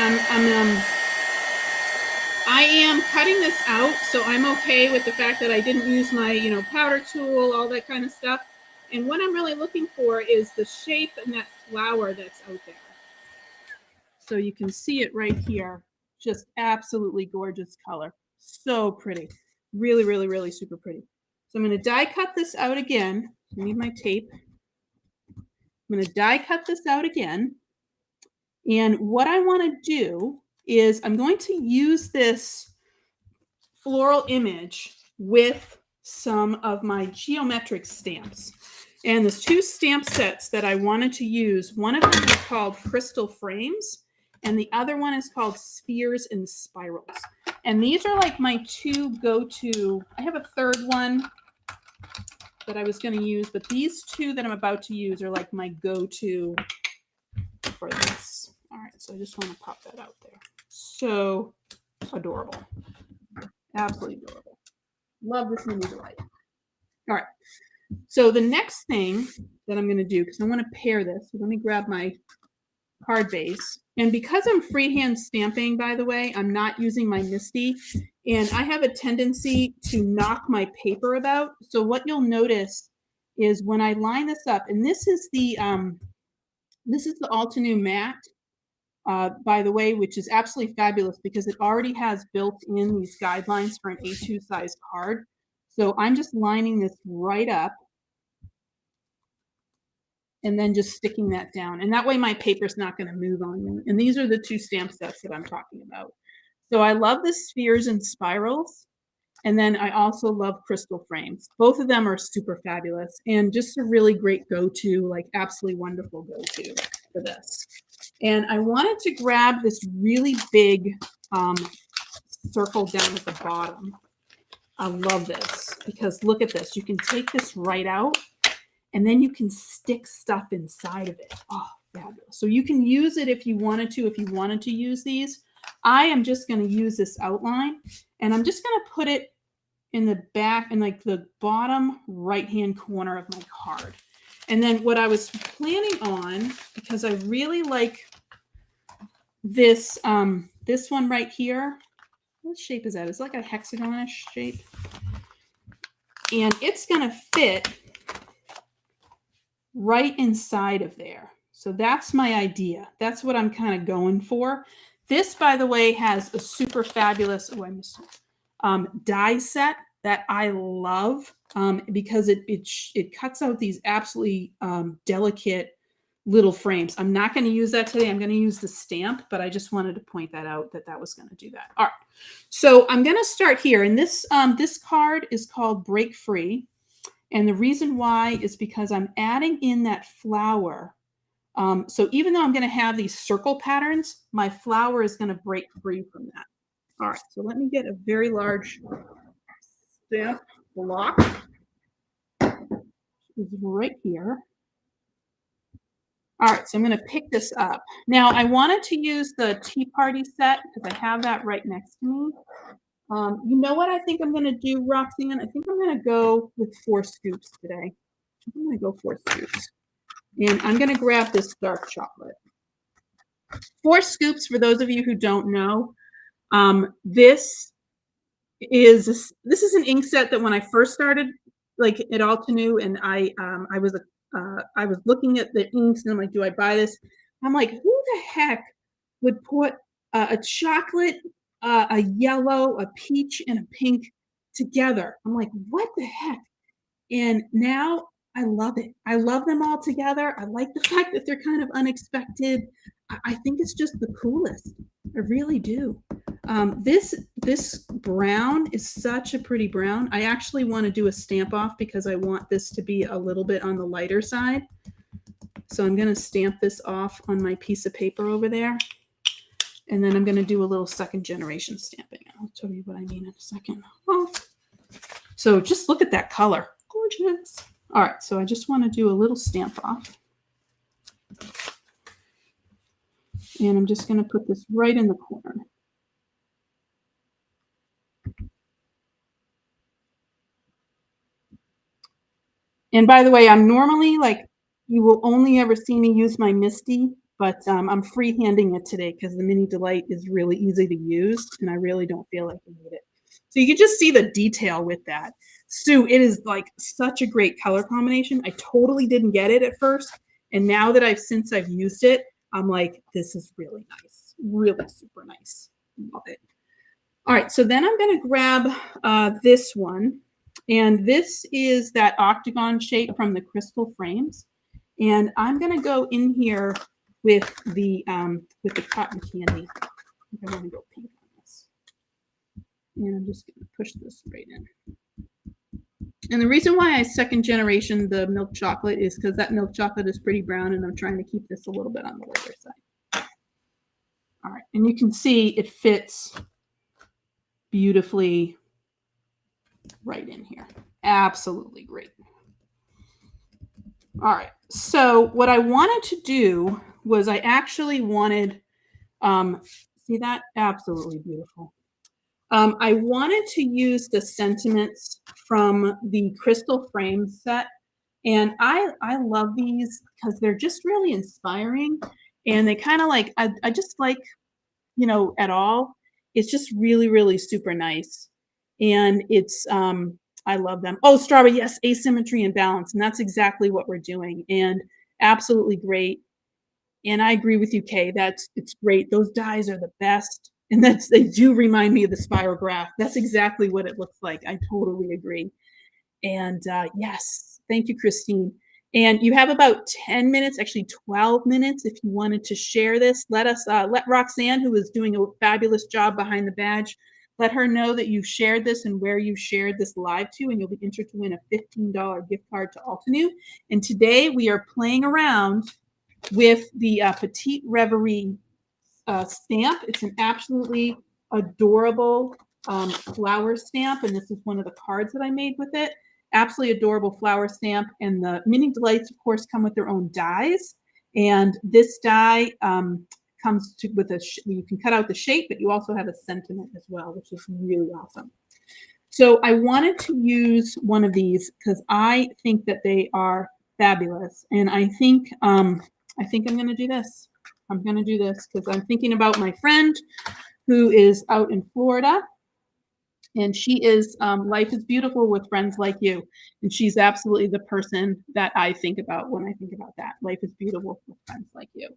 I am cutting this out, so I'm okay with the fact that I didn't use my, powder tool, all that kind of stuff. And what I'm really looking for is the shape and that flower that's out there. So you can see it right here. Just absolutely gorgeous color. So pretty. Really, really, really super pretty. So I'm going to die cut this out again. I need my tape. I'm going to die cut this out again. And what I want to do is I'm going to use this floral image with some of my geometric stamps. And there's two stamp sets that I wanted to use. One of them is called Crystal Frames, and the other one is called Spheres and Spirals. And these are like my two go-to. I have a third one that I was going to use, but these two that I'm about to use are like my go-to for this. All right, so I just want to pop that out there. So adorable. Absolutely adorable. Love this mini delight. All right. So the next thing that I'm going to do, because I want to pair this, so let me grab my card base. And because I'm freehand stamping, by the way, I'm not using my MISTI. And I have a tendency to knock my paper about. So what you'll notice is when I line this up, and this is the Altenew matte, by the way, which is absolutely fabulous because it already has built in these guidelines for an A2 size card. So I'm just lining this right up and then just sticking that down. And that way my paper's not going to move on me. And these are the two stamp sets that I'm talking about. So I love the Spheres and Spirals. And then I also love Crystal Frames. Both of them are super fabulous and just a really great go-to, like absolutely wonderful go-to for this. And I wanted to grab this really big circle down at the bottom. I love this because look at this. You can take this right out and then you can stick stuff inside of it. Oh, fabulous. So you can use it if you wanted to use these. I am just going to use this outline and I'm just going to put it in the back in like the bottom right-hand corner of my card. And then what I was planning on, because I really like this, this one right here. What shape is that? It's like a hexagon-ish shape. And it's going to fit right inside of there. So that's my idea. That's what I'm kind of going for. This, by the way, has a super fabulous die set that I love because it cuts out these absolutely delicate little frames. I'm not going to use that today. I'm going to use the stamp, but I just wanted to point that out that was going to do that. All right. So I'm going to start here. And this card is called Break Free. And the reason why is because I'm adding in that flower. So even though I'm going to have these circle patterns, my flower is going to break free from that. All right. So let me get a very large stamp block. It's right here. All right, so I'm going to pick this up. Now, I wanted to use the Tea Party set because I have that right next to me. You know what I think I'm going to do, Roxanne? I think I'm going to go with 4 scoops today. I'm going to go 4 scoops. And I'm going to grab this dark chocolate. 4 scoops, for those of you who don't know, this is an ink set that when I first started, like at Altenew, and I was looking at the inks and I'm like, do I buy this? I'm like, who the heck would put a chocolate, a yellow, a peach, and a pink together? I'm like, what the heck? And now I love it. I love them all together. I like the fact that they're kind of unexpected. I think it's just the coolest. I really do. This brown is such a pretty brown. I actually want to do a stamp off because I want this to be a little bit on the lighter side. So I'm going to stamp this off on my piece of paper over there. And then I'm going to do a little second generation stamping. I'll tell you what I mean in a second. Oh. So just look at that color. Gorgeous. All right, so I just want to do a little stamp off. And I'm just going to put this right in the corner. And by the way, I'm normally like, you will only ever see me use my Misty, but I'm freehanding it today because the Mini Delight is really easy to use and I really don't feel like I need it. So you can just see the detail with that. Sue, it is like such a great color combination. I totally didn't get it at first. And now that since I've used it, I'm like, this is really nice. Really super nice. Love it. All right, so then I'm going to grab this one. And this is that octagon shape from the crystal frames. And I'm going to go in here with the cotton candy. I think I want to go pink on this. And I'm just going to push this right in. And the reason why I second generation the milk chocolate is because that milk chocolate is pretty brown and I'm trying to keep this a little bit on the lighter side. All right, and you can see it fits beautifully right in here. Absolutely great. All right, so what I wanted to do was I actually wanted, see that? Absolutely beautiful. I wanted to use the sentiments from the crystal frame set. And I love these because they're just really inspiring. And they kind of like, I just like, you know, at all. It's just really, really super nice. And it's, I love them. Oh, strawberry, yes, asymmetry and balance. And that's exactly what we're doing. And absolutely great. And I agree with you, Kay. It's great. Those dies are the best. And they do remind me of the spirograph. That's exactly what it looks like. I totally agree. And yes, thank you, Christine. And you have about 10 minutes, actually 12 minutes, if you wanted to share this. Let Roxanne, who is doing a fabulous job behind the badge, let her know that you shared this and where you shared this live to, and you'll be entered to win a $15 gift card to Altenew. And today we are playing around with the Petite Reverie stamp. It's an absolutely adorable flower stamp, and this is one of the cards that I made with it. Absolutely adorable flower stamp, and the Mini Delights, of course, come with their own dies. And this die comes with you can cut out the shape, but you also have a sentiment as well, which is really awesome. So I wanted to use one of these because I think that they are fabulous, and I think I'm going to do this. I'm going to do this because I'm thinking about my friend who is out in Florida. And she is, life is beautiful with friends like you. And she's absolutely the person that I think about when I think about that. Life is beautiful with friends like you.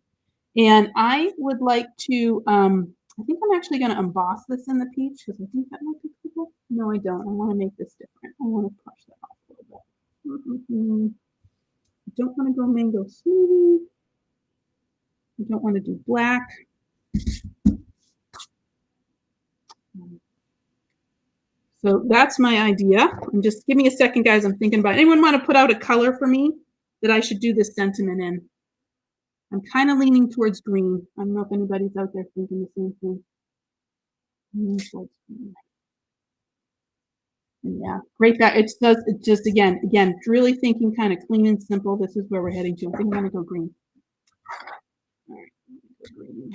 And I would like to, I think I'm actually going to emboss this in the peach because I think that might be cool. No, I don't. I want to make this different. I want to brush that off a little bit. I don't want to go mango smoothie. I don't want to do black. So that's my idea. And just give me a second, guys. I'm thinking about it. Anyone want to put out a color for me that I should do this sentiment in? I'm kind of leaning towards green. I don't know if anybody's out there thinking the same thing. Yeah, great. That it does. It just again, really thinking kind of clean and simple. This is where we're heading to. I think I'm going to go green. All right, go green.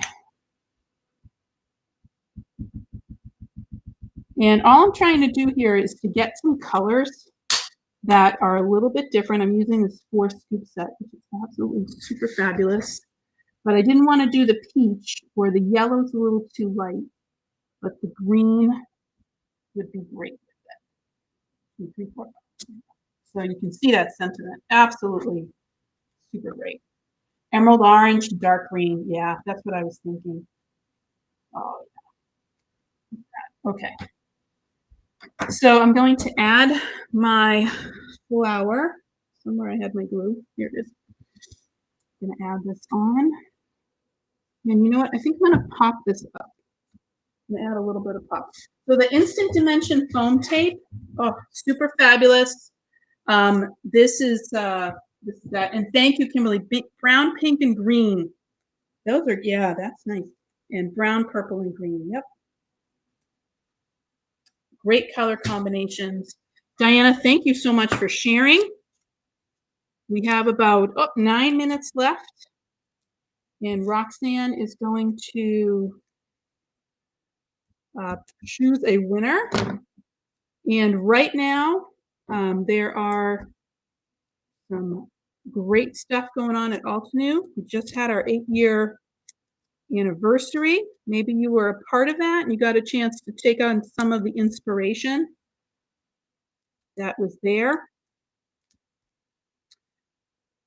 And all I'm trying to do here is to get some colors that are a little bit different. I'm using this 4 scoop set, which is absolutely super fabulous. But I didn't want to do the peach where the yellow's a little too light, but the green would be great with it. 2, 3, 4. So you can see that sentiment. Absolutely super great. Emerald orange, dark green. Yeah, that's what I was thinking. Oh, yeah. Okay. So I'm going to add my flour. Somewhere I had my glue. Here it is. I'm gonna add this on. And you know what? I think I'm gonna pop this up. I'm gonna add a little bit of pop. So the Instant Dimension foam tape, oh, super fabulous. This is that. And thank you, Kimberly. Brown, pink, and green. Those are, yeah, that's nice. And brown, purple, and green. Yep. Great color combinations. Diana, thank you so much for sharing. We have about 9 minutes left. And Roxanne is going to choose a winner. And right now, there are some great stuff going on at Altenew. We just had our 8-year anniversary. Maybe you were a part of that and you got a chance to take on some of the inspiration that was there.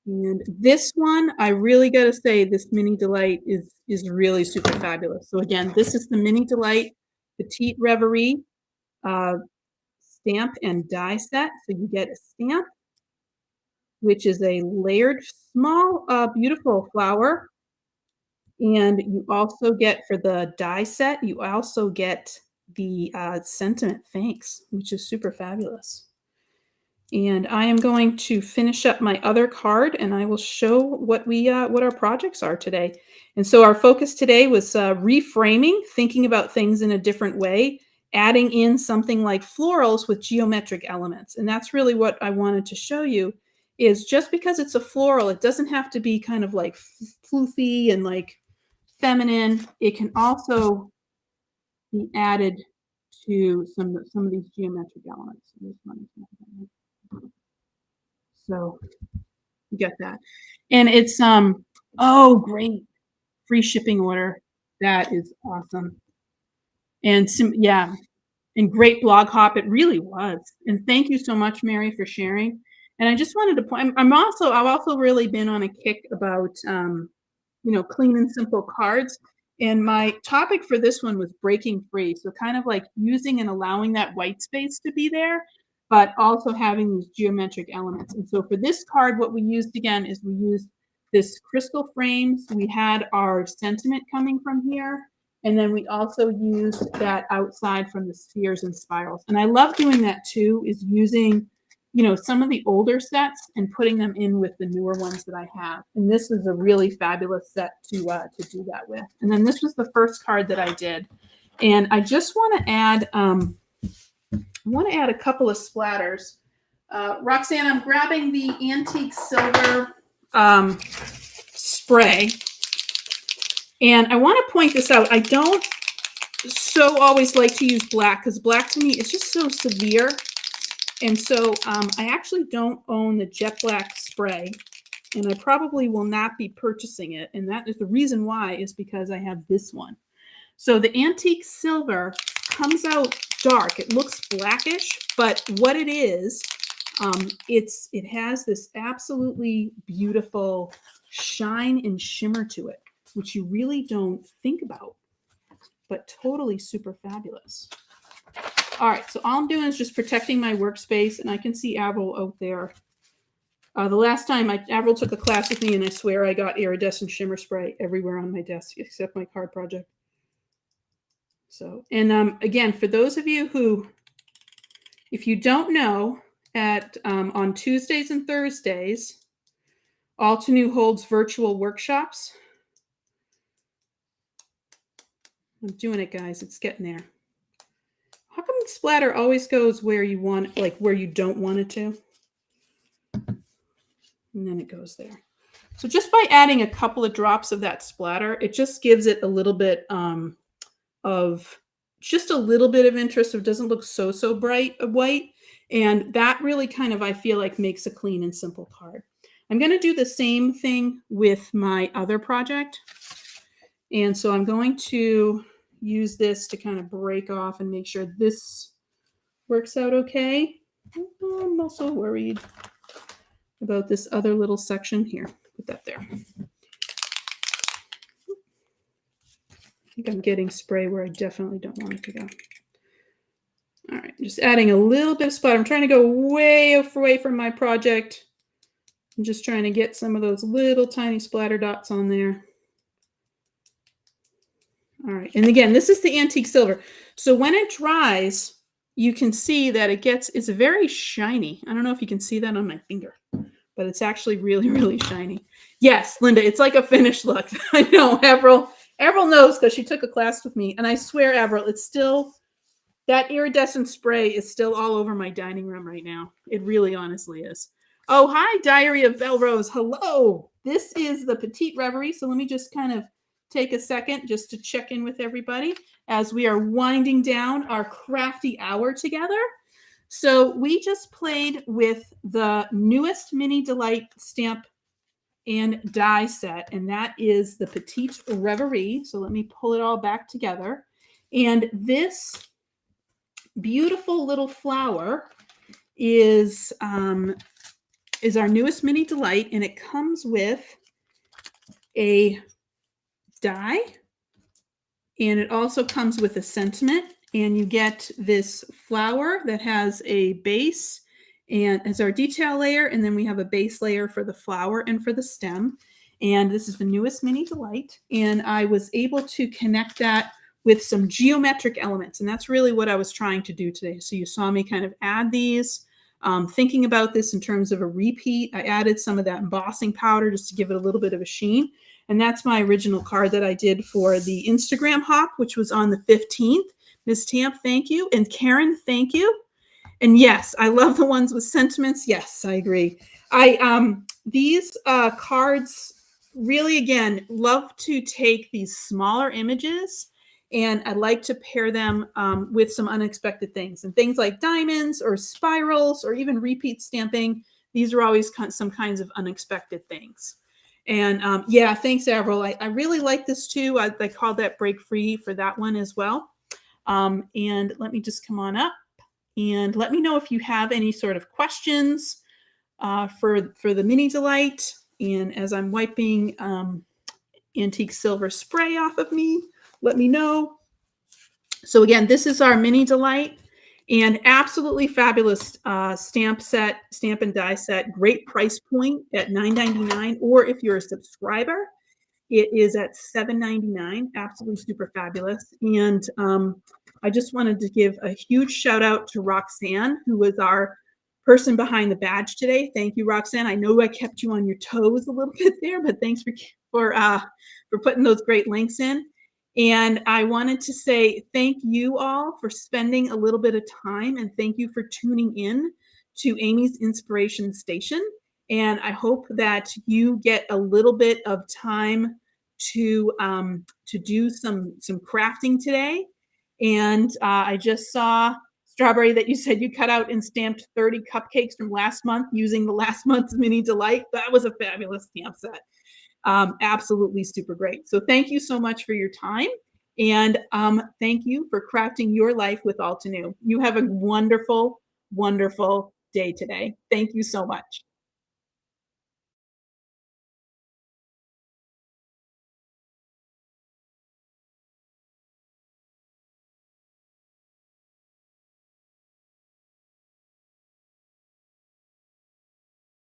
And this one, I really got to say, this Mini Delight is really super fabulous. So again, this is the Mini Delight Petite Reverie stamp and die set. So you get a stamp, which is a layered, small, beautiful flower. And you also get, for the die set, you also get the sentiment thanks, which is super fabulous. And I am going to finish up my other card and I will show what what our projects are today. And so our focus today was reframing, thinking about things in a different way, adding in something like florals with geometric elements. And that's really what I wanted to show you, is just because it's a floral, it doesn't have to be kind of like floofy and like feminine. It can also be added to some of these geometric elements. So you get that. And it's oh great, free shipping order. That is awesome. And yeah, and great blog hop. It really was. And thank you so much, Mary, for sharing. And I just wanted to point, I've also really been on a kick about clean and simple cards. And my topic for this one was breaking free. So kind of like using and allowing that white space to be there, but also having these geometric elements. And so for this card, what we used again is we used this crystal frames. We had our sentiment coming from here. And then we also used that outside from the spheres and spirals. And I love doing that too, is using some of the older sets and putting them in with the newer ones that I have. And this is a really fabulous set to do that with. And then this was the first card that I did. And I just want to add, a couple of splatters. Roxanne, I'm grabbing the antique silver spray. And I want to point this out. I don't always like to use black, because black to me is just so severe. And so I actually don't own the jet black spray, and I probably will not be purchasing it. And that is the reason why, is because I have this one. So the antique silver comes out dark. It looks blackish, but what it is, it has this absolutely beautiful shine and shimmer to it, which you really don't think about, but totally super fabulous. All right, so all I'm doing is just protecting my workspace, and I can see Avril out there. The last time Avril took a class with me, and I swear I got iridescent shimmer spray everywhere on my desk except my card project. So, and again, for those of you who, if you don't know, on Tuesdays and Thursdays, Altenew holds virtual workshops. I'm doing it, guys. It's getting there. How come the splatter always goes where you want, like where you don't want it to? And then it goes there. So just by adding a couple of drops of that splatter, it just gives it a little bit of just a little bit of interest. So it doesn't look so bright white. And that really kind of, I feel like, makes a clean and simple card. I'm going to do the same thing with my other project. And so I'm going to use this to kind of break off and make sure this works out okay. I'm also worried about this other little section here. Put that there. I think I'm getting spray where I definitely don't want it to go. All right, just adding a little bit of splatter. I'm trying to go way away from my project. I'm just trying to get some of those little tiny splatter dots on there. All right, and again, this is the antique silver. So when it dries, you can see that it's very shiny. I don't know if you can see that on my finger, but it's actually really, really shiny. Yes, Linda, it's like a finished look. I know, Avril. Avril knows because she took a class with me, and I swear, Avril, it's still that iridescent spray is still all over my dining room right now. It really honestly is. Oh, hi, Diary of Belrose. Hello. This is the Petite Reverie. So let me just kind of take a second just to check in with everybody as we are winding down our crafty hour together. So we just played with the newest Mini Delight stamp and die set, and that is the Petite Reverie. So let me pull it all back together. And this beautiful little flower is our newest Mini Delight, and it comes with a die, and it also comes with a sentiment, and you get this flower that has a base and as our detail layer, and then we have a base layer for the flower and for the stem. And this is the newest Mini Delight, and I was able to connect that with some geometric elements, and that's really what I was trying to do today. So you saw me kind of add these, thinking about this in terms of a repeat. I added some of that embossing powder just to give it a little bit of a sheen. And that's my original card that I did for the Instagram hop, which was on the 15th. Miss Tamp, thank you. And Karen, thank you. And yes, I love the ones with sentiments. Yes, I agree. These cards really, again, love to take these smaller images, and I like to pair them with some unexpected things, and things like diamonds or spirals or even repeat stamping. These are always some kinds of unexpected things. And yeah, thanks, Avril. I really like this too. I called that break free for that one as well. And let me just come on up and let me know if you have any sort of questions for the Mini Delight. And as I'm wiping antique silver spray off of me, let me know. So again, this is our Mini Delight, and absolutely fabulous stamp and die set. Great price point at $9.99, or if you're a subscriber, it is at $7.99. Absolutely super fabulous. And I just wanted to give a huge shout out to Roxanne, who was our person behind the badge today. Thank you, Roxanne. I know I kept you on your toes a little bit there, but thanks for putting those great links in. And I wanted to say thank you all for spending a little bit of time, and thank you for tuning in to Amy's Inspiration Station. And I hope that you get a little bit of time to do some crafting today. And I just saw, Strawberry, that you said you cut out and stamped 30 cupcakes from last month using the last month's Mini Delight. That was a fabulous stamp set. Absolutely super great. So thank you so much for your time. And thank you for crafting your life with Altenew. You have a wonderful, wonderful day today. Thank you so much.